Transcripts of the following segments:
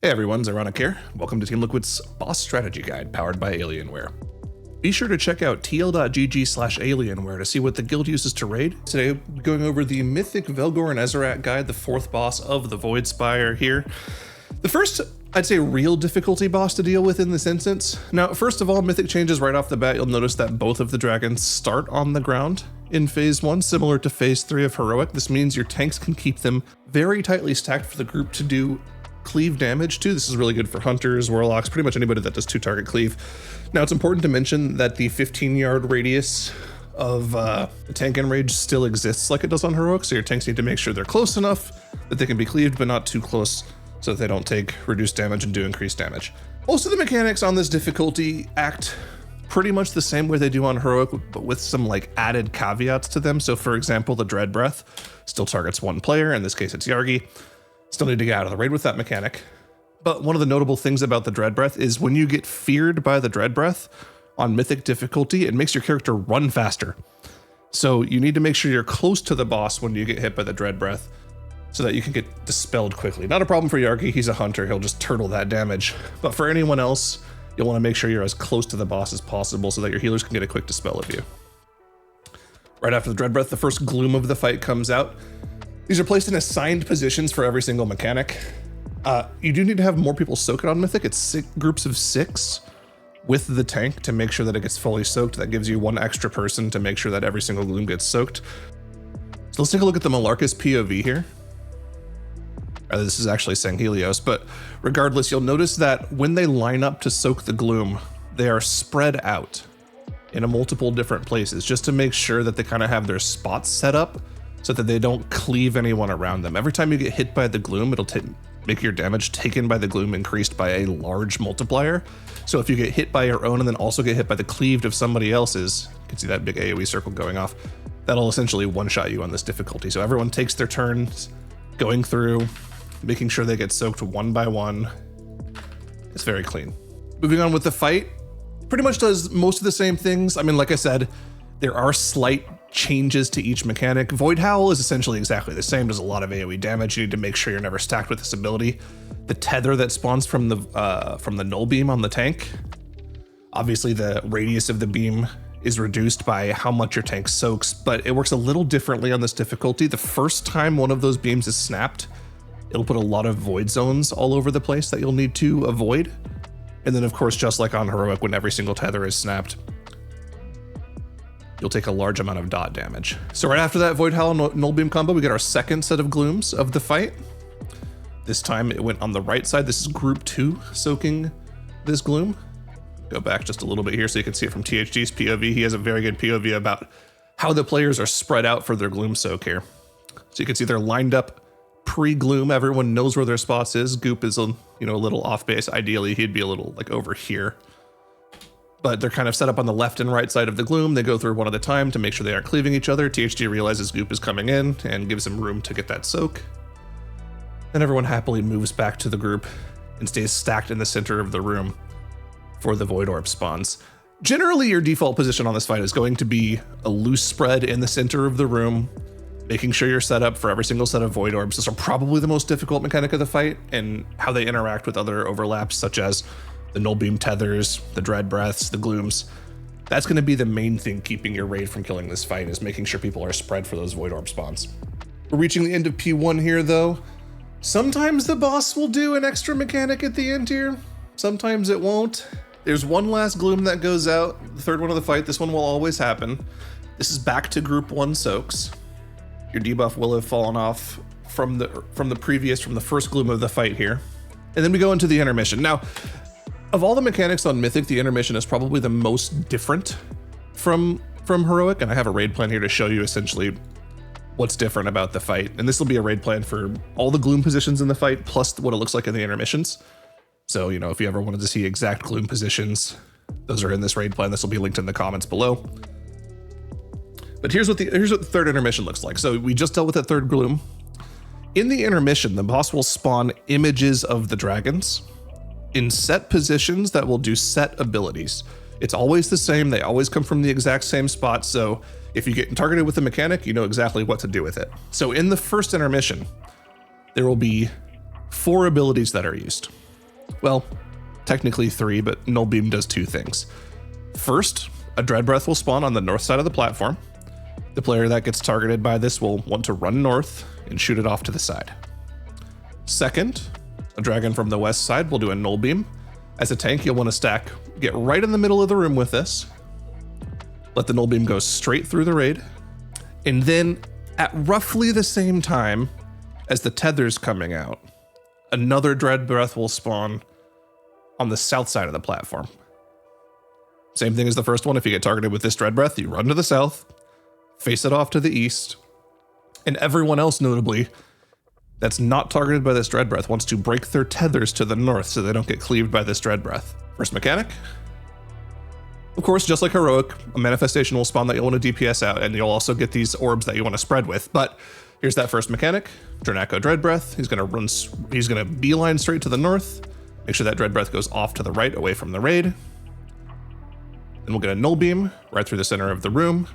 Hey everyone, Xyronic here. Welcome to Team Liquid's Boss Strategy Guide, powered by Alienware. Be sure to check out tl.gg/alienware to see what the guild uses to raid. Today, we're going over the Mythic Vaelgor Ezzorak guide, the fourth boss of the Voidspire here. The first, I'd say, real difficulty boss to deal with in this instance. Now, first of all, Mythic changes right off the bat. You'll notice that both of the dragons start on the ground in Phase 1, similar to Phase 3 of Heroic. This means your tanks can keep them very tightly stacked for the group to do cleave damage too. This is really good for hunters, warlocks, pretty much anybody that does 2-target cleave. Now, it's important to mention that the 15-yard radius of the tank enrage still exists like it does on Heroic, so your tanks need to make sure they're close enough that they can be cleaved, but not too close so that they don't take reduced damage and do increased damage. Most of the mechanics on this difficulty act pretty much the same way they do on Heroic, but with some like added caveats to them. So for example, the Dread Breath still targets one player, in this case it's Yargi. Still need to get out of the raid with that mechanic. But one of the notable things about the Dread Breath is when you get feared by the Dread Breath on Mythic difficulty, it makes your character run faster. So you need to make sure you're close to the boss when you get hit by the Dread Breath so that you can get dispelled quickly. Not a problem for Yargi, he's a hunter, he'll just turtle that damage. But for anyone else, you'll want to make sure you're as close to the boss as possible so that your healers can get a quick dispel of you. Right after the Dread Breath, the first gloom of the fight comes out. These are placed in assigned positions for every single mechanic. You do need to have more people soak it on Mythic. It's groups of 6 with the tank to make sure that it gets fully soaked. That gives you 1 extra person to make sure that every single gloom gets soaked. So let's take a look at the Malarcus POV here. This is actually saying Helios, but regardless, you'll notice that when they line up to soak the gloom, they are spread out in multiple different places just to make sure that they kind of have their spots set up so that they don't cleave anyone around them. Every time you get hit by the gloom, it'll make your damage taken by the gloom increased by a large multiplier. So if you get hit by your own and then also get hit by the cleaved of somebody else's, you can see that big AoE circle going off, that'll essentially one-shot you on this difficulty. So everyone takes their turns going through, making sure they get soaked one by one. It's very clean. Moving on with the fight, pretty much does most of the same things. I mean, like I said, there are slight changes to each mechanic. Void Howl is essentially exactly the same, does a lot of AoE damage. You need to make sure you're never stacked with this ability. The tether that spawns from the null beam on the tank, obviously the radius of the beam is reduced by how much your tank soaks, but it works a little differently on this difficulty. The first time one of those beams is snapped, it'll put a lot of void zones all over the place that you'll need to avoid. And then of course, just like on Heroic, when every single tether is snapped, you'll take a large amount of dot damage. So right after that Void Howl Null Beam combo, we get our second set of glooms of the fight. This time it went on the right side. This is group 2 soaking this gloom. Go back just a little bit here so you can see it from THG's POV. He has a very good POV about how the players are spread out for their gloom soak here. So you can see they're lined up pre-gloom. Everyone knows where their spots is. Goop is a little off base. Ideally, he'd be a little like over here. But they're kind of set up on the left and right side of the gloom. They go through one at a time to make sure they aren't cleaving each other. THG realizes Goop is coming in and gives him room to get that soak. Then everyone happily moves back to the group and stays stacked in the center of the room for the Void Orb spawns. Generally, your default position on this fight is going to be a loose spread in the center of the room, making sure you're set up for every single set of Void Orbs. These are probably the most difficult mechanic of the fight and how they interact with other overlaps, such as the Null Beam tethers, the Dread Breaths, the glooms. That's going to be the main thing keeping your raid from killing this fight, is making sure people are spread for those Void Orb spawns. We're reaching the end of P1 here though. Sometimes the boss will do an extra mechanic at the end here. Sometimes it won't. There's one last gloom that goes out, the third one of the fight. This one will always happen. This is back to group 1 soaks. Your debuff will have fallen off from the first gloom of the fight here. And then we go into the intermission. Now, of all the mechanics on Mythic, the intermission is probably the most different from Heroic, and I have a raid plan here to show you essentially what's different about the fight. And this will be a raid plan for all the gloom positions in the fight, plus what it looks like in the intermissions. So, if you ever wanted to see exact gloom positions, those are in this raid plan. This will be linked in the comments below. But here's what the third intermission looks like. So we just dealt with that third gloom. In the intermission, the boss will spawn images of the dragons in set positions that will do set abilities. It's always the same. They always come from the exact same spot. So if you get targeted with a mechanic, you know exactly what to do with it. So in the first intermission, there will be 4 abilities that are used. Well, technically 3, but Null Beam does 2 things. First, a Dread Breath will spawn on the north side of the platform. The player that gets targeted by this will want to run north and shoot it off to the side. Second, a dragon from the west side will do a Null Beam. As a tank, you'll want to get right in the middle of the room with this. Let the Null Beam go straight through the raid. And then at roughly the same time as the tether's coming out, another Dread Breath will spawn on the south side of the platform. Same thing as the first one. If you get targeted with this Dread Breath, you run to the south, face it off to the east, and everyone else, notably, that's not targeted by this Dread Breath wants to break their tethers to the north so they don't get cleaved by this Dread Breath. First mechanic. Of course, just like Heroic, a manifestation will spawn that you'll want to DPS out, and you'll also get these orbs that you want to spread with. But here's that first mechanic. Dranako Dread Breath. He's gonna beeline straight to the north. Make sure that Dread Breath goes off to the right, away from the raid. Then we'll get a Null Beam right through the center of the room.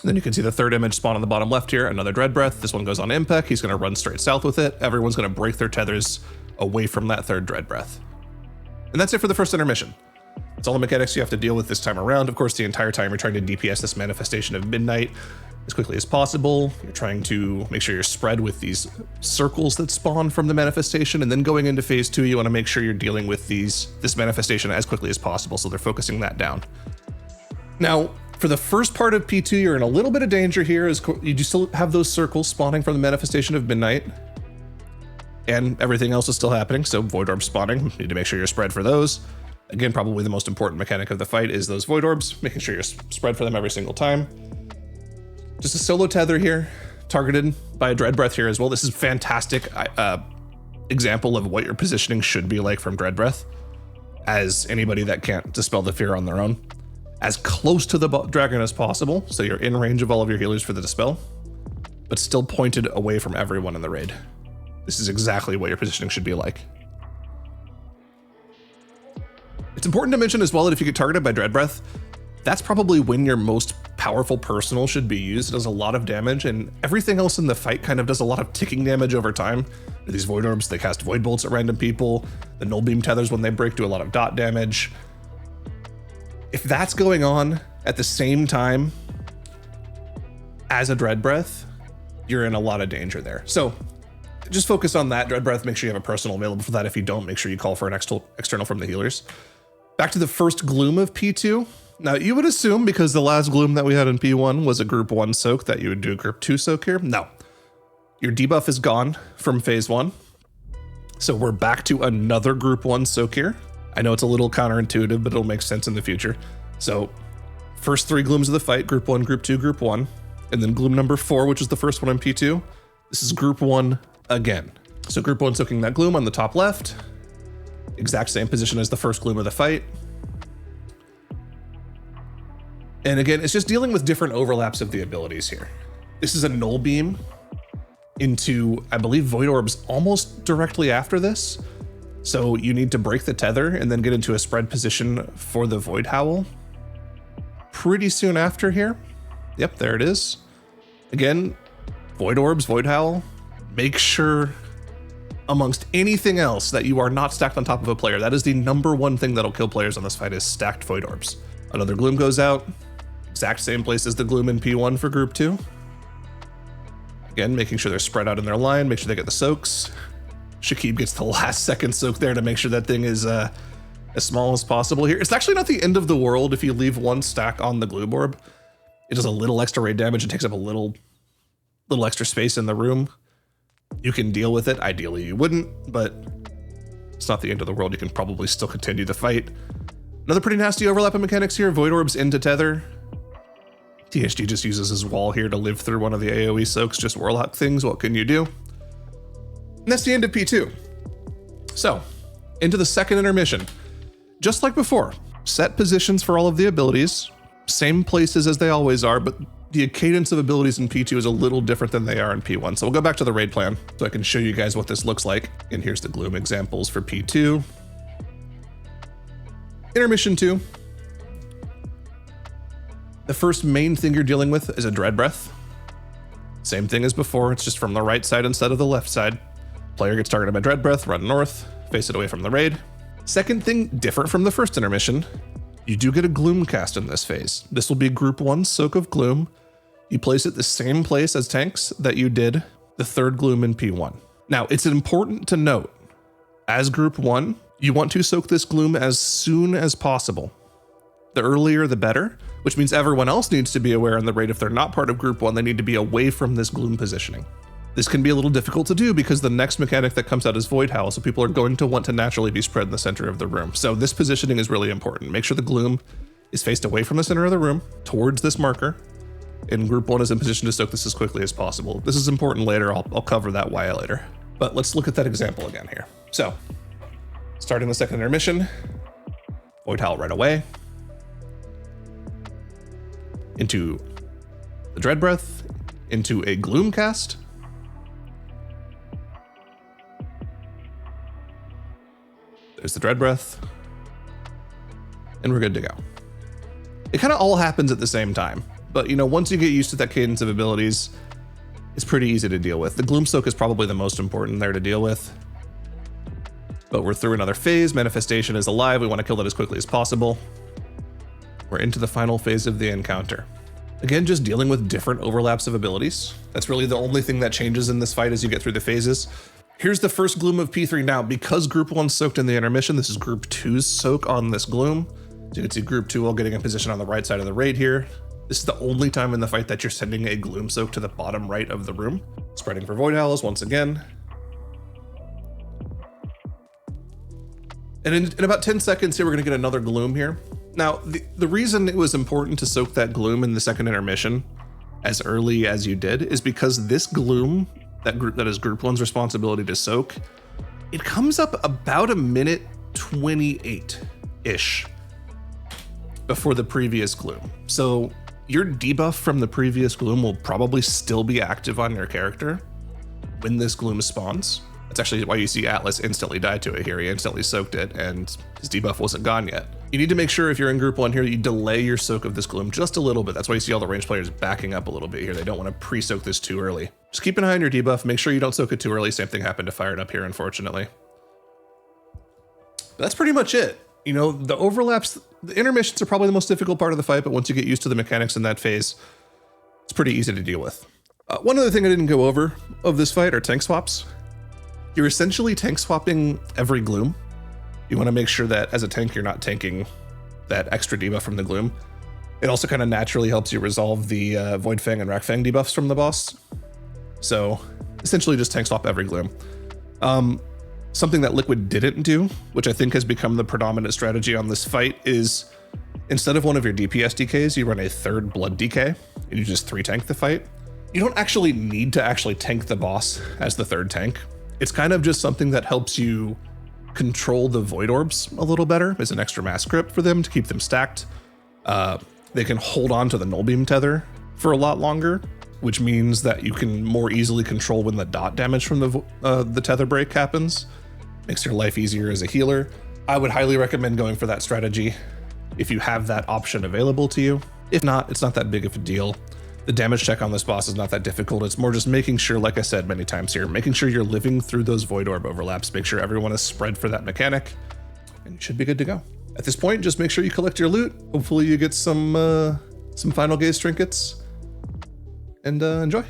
And then you can see the third image spawn on the bottom left here, another Dread Breath. This one goes on Impact. He's gonna run straight south with it. Everyone's gonna break their tethers away from that third Dread Breath. And that's it for the first intermission. It's all the mechanics you have to deal with this time around. Of course, the entire time you're trying to DPS this manifestation of midnight as quickly as possible. You're trying to make sure you're spread with these circles that spawn from the manifestation, and then going into phase 2, you want to make sure you're dealing with this manifestation as quickly as possible, so they're focusing that down. Now, for the first part of P2, you're in a little bit of danger here, as you do still have those circles spawning from the manifestation of midnight, and everything else is still happening, so Void Orbs spawning. You need to make sure you're spread for those. Again, probably the most important mechanic of the fight is those Void Orbs, making sure you're spread for them every single time. Just a solo tether here, targeted by a Dread Breath here as well. This is a fantastic example of what your positioning should be like from Dread Breath, as anybody that can't dispel the fear on their own. As close to the dragon as possible, so you're in range of all of your healers for the dispel, but still pointed away from everyone in the raid. This is exactly what your positioning should be like. It's important to mention as well that if you get targeted by Dread Breath, that's probably when your most powerful personal should be used. It does a lot of damage, and everything else in the fight kind of does a lot of ticking damage over time. These Void Orbs, they cast Void Bolts at random people. The Null Beam tethers, when they break, do a lot of dot damage. If that's going on at the same time as a Dread Breath, you're in a lot of danger there. So just focus on that. Dread Breath, make sure you have a personal available for that. If you don't, make sure you call for an external from the healers. Back to the first Gloom of P2. Now, you would assume, because the last Gloom that we had in P1 was a Group 1 soak, that you would do a Group 2 soak here. No. Your debuff is gone from phase 1. So we're back to another Group 1 soak here. I know it's a little counterintuitive, but it'll make sense in the future. So first 3 Glooms of the fight, Group 1, Group 2, Group 1. And then Gloom number 4, which is the first one in P2. This is Group 1 again. So Group 1 soaking that Gloom on the top left. Exact same position as the first Gloom of the fight. And again, it's just dealing with different overlaps of the abilities here. This is a Null Beam into, I believe, Void Orbs almost directly after this. So you need to break the tether and then get into a spread position for the Void Howl pretty soon after here. Yep, there it is. Again, Void Orbs, Void Howl. Make sure amongst anything else that you are not stacked on top of a player. That is the number one thing that'll kill players on this fight, is stacked Void Orbs. Another Gloom goes out. Exact same place as the Gloom in P1 for Group 2. Again, making sure they're spread out in their line, make sure they get the soaks. Shakib gets the last second soak there to make sure that thing is as small as possible here. It's actually not the end of the world if you leave one stack on the Gloom Orb. It does a little extra raid damage. It takes up a little extra space in the room. You can deal with it. Ideally you wouldn't, but it's not the end of the world. You can probably still continue the fight. Another pretty nasty overlap of mechanics here. Void Orbs into tether. TSG just uses his wall here to live through one of the AoE soaks. Just Warlock things. What can you do? And that's the end of P2. So, into the second intermission. Just like before, set positions for all of the abilities. Same places as they always are, but the cadence of abilities in P2 is a little different than they are in P1. So we'll go back to the raid plan so I can show you guys what this looks like. And here's the Gloom examples for P2. Intermission 2. The first main thing you're dealing with is a Dread Breath. Same thing as before, it's just from the right side instead of the left side. Player gets targeted by Dread Breath, run north, face it away from the raid. Second thing, different from the first intermission, you do get a Gloom cast in this phase. This will be Group 1 Soak of Gloom. You place it the same place as tanks that you did the third Gloom in P1. Now, it's important to note, as Group 1, you want to soak this Gloom as soon as possible. The earlier, the better, which means everyone else needs to be aware on the raid. If they're not part of Group 1, they need to be away from this Gloom positioning. This can be a little difficult to do because the next mechanic that comes out is Void Howl, so people are going to want to naturally be spread in the center of the room. So this positioning is really important. Make sure the Gloom is faced away from the center of the room, towards this marker, and Group 1 is in position to soak this as quickly as possible. This is important later, I'll cover that why later. But let's look at that example again here. So, starting the second intermission, Void Howl right away, into the Dread Breath, into a Gloom cast, there's the Dread Breath, and we're good to go. It kind of all happens at the same time, but you know, once you get used to that cadence of abilities, it's pretty easy to deal with. The Gloom Soak is probably the most important there to deal with, but we're through another phase. Manifestation is alive. We want to kill it as quickly as possible. We're into the final phase of the encounter. Again, just dealing with different overlaps of abilities. That's really the only thing that changes in this fight as you get through the phases. Here's the first Gloom of P3 now. Because Group 1 soaked in the intermission, this is Group 2's soak on this Gloom. So you can see Group 2 all getting in position on the right side of the raid here. This is the only time in the fight that you're sending a Gloom soak to the bottom right of the room. Spreading for Void Howls once again. And in about 10 seconds here, we're gonna get another Gloom here. Now, the reason it was important to soak that Gloom in the second intermission as early as you did is because this Gloom, that is Group 1's responsibility to soak, it comes up about a minute 28-ish before the previous Gloom. So your debuff from the previous Gloom will probably still be active on your character when this Gloom spawns. That's actually why you see Atlas instantly die to it here. He instantly soaked it and his debuff wasn't gone yet. You need to make sure if you're in Group 1 here, you delay your soak of this Gloom just a little bit. That's why you see all the ranged players backing up a little bit here. They don't want to pre-soak this too early. Just keep an eye on your debuff. Make sure you don't soak it too early. Same thing happened to Fire It Up here, unfortunately. But that's pretty much it. You know, the overlaps, the intermissions are probably the most difficult part of the fight, but once you get used to the mechanics in that phase, it's pretty easy to deal with. One other thing I didn't go over of this fight are tank swaps. You're essentially tank swapping every Gloom. You want to make sure that as a tank, you're not tanking that extra debuff from the Gloom. It also kind of naturally helps you resolve the Void Fang and Rack Fang debuffs from the boss. So essentially just tank swap every Gloom. Something that Liquid didn't do, which I think has become the predominant strategy on this fight, is instead of one of your DPS DKs, you run a third Blood DK and you just 3-tank the fight. You don't actually need to actually tank the boss as the third tank. It's kind of just something that helps you control the Void Orbs a little better as an extra mass script for them to keep them stacked. They can hold on to the Null Beam tether for a lot longer, which means that you can more easily control when the dot damage from the tether break happens. Makes your life easier as a healer. I would highly recommend going for that strategy if you have that option available to you. If not, it's not that big of a deal. The damage check on this boss is not that difficult. It's more just making sure, like I said many times here, making sure you're living through those Void Orb overlaps, make sure everyone is spread for that mechanic, and you should be good to go. At this point, just make sure you collect your loot. Hopefully you get some Final Gaze trinkets, and enjoy.